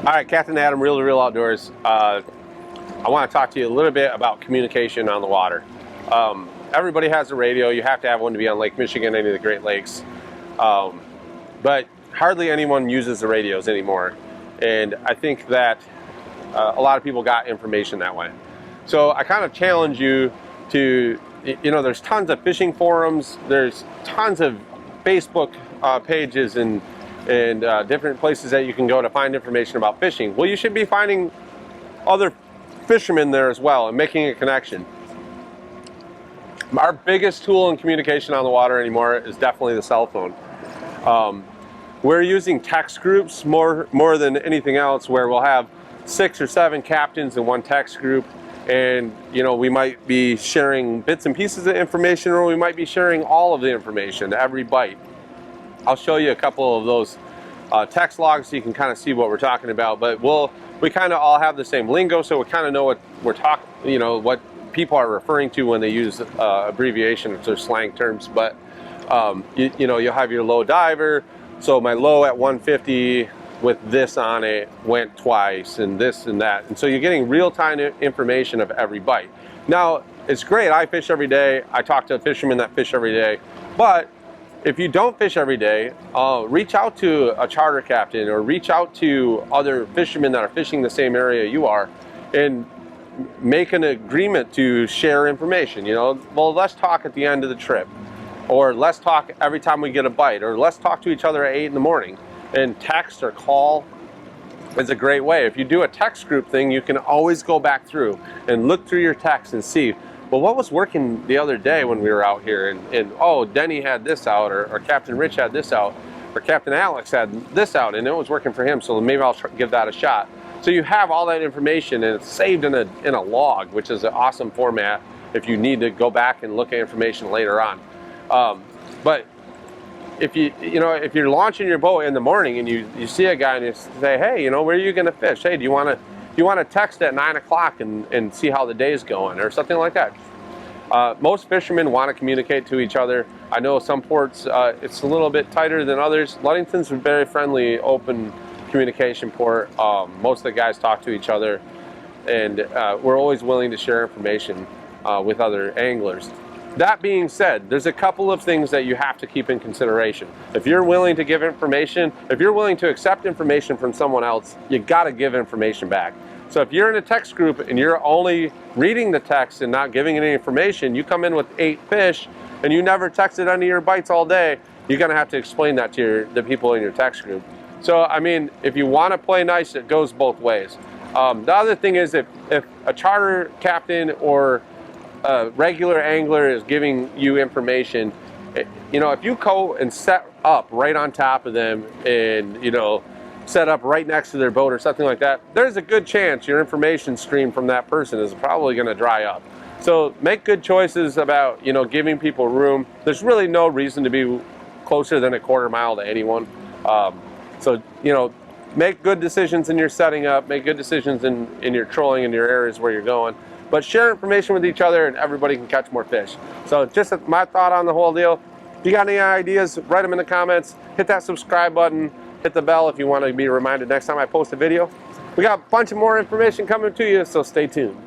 All right, Captain Adam, Reel to Reel Outdoors. I want to talk to you a little bit about communication on the water. Everybody has a radio. You have to have one to be on Lake Michigan, any of the Great Lakes. But hardly anyone uses the radios anymore. And I think that a lot of people got information that way. So I kind of challenge you to, there's tons of fishing forums. There's tons of Facebook pages and different places that you can go to find information about fishing. Well, you should be finding other fishermen there as well and making a connection. Our biggest tool in communication on the water anymore is definitely the cell phone. We're using text groups more than anything else, where we'll have 6 or 7 captains in one text group, and we might be sharing bits and pieces of information, or we might be sharing all of the information, every bite. I'll show you a couple of those text logs so you can kind of see what we're talking about. But we kind of all have the same lingo, so we kind of know what we're talking, what people are referring to when they use abbreviations or slang terms. But you'll have your low diver. So my low at 150 with this on it went twice, and this and that. And so you're getting real-time information of every bite. Now, it's great. I fish every day. I talk to fishermen that fish every day. But if you don't fish every day, reach out to a charter captain or reach out to other fishermen that are fishing the same area you are and make an agreement to share information. Well, let's talk at the end of the trip, or let's talk every time we get a bite, or let's talk to each other at 8 in the morning. And text or call is a great way. If you do a text group thing, you can always go back through and look through your texts and see, well, what was working the other day when we were out here, and oh, Denny had this out, or Captain Rich had this out, or Captain Alex had this out, and it was working for him, so maybe I'll give that a shot. So you have all that information, and it's saved in a log, which is an awesome format if you need to go back and look at information later on. But if you're launching your boat in the morning and you see a guy and you say, hey, where are you going to fish? Hey, do you want to text at 9 o'clock and see how the day's going, or something like that? Most fishermen want to communicate to each other. I know some ports, it's a little bit tighter than others. Ludington's a very friendly, open communication port. Most of the guys talk to each other, and we're always willing to share information with other anglers. That being said, there's a couple of things that you have to keep in consideration. If you're willing to give information, if you're willing to accept information from someone else, you got to give information back. So if you're in a text group and you're only reading the text and not giving any information, you come in with 8 fish and you never texted any of your bites all day, you're going to have to explain that to the people in your text group. So, if you want to play nice, it goes both ways. The other thing is, if a charter captain or a regular angler is giving you information, if you go and set up right on top of them and set up right next to their boat or something like that, there's a good chance your information stream from that person is probably going to dry up. So make good choices about giving people room. There's really no reason to be closer than a quarter mile to anyone. So make good decisions in your setting up, make good decisions in your trolling in your areas where you're going. But share information with each other and everybody can catch more fish. So just my thought on the whole deal. If you got any ideas, write them in the comments. Hit that subscribe button. Hit the bell if you want to be reminded next time I post a video. We got a bunch of more information coming to you, so stay tuned.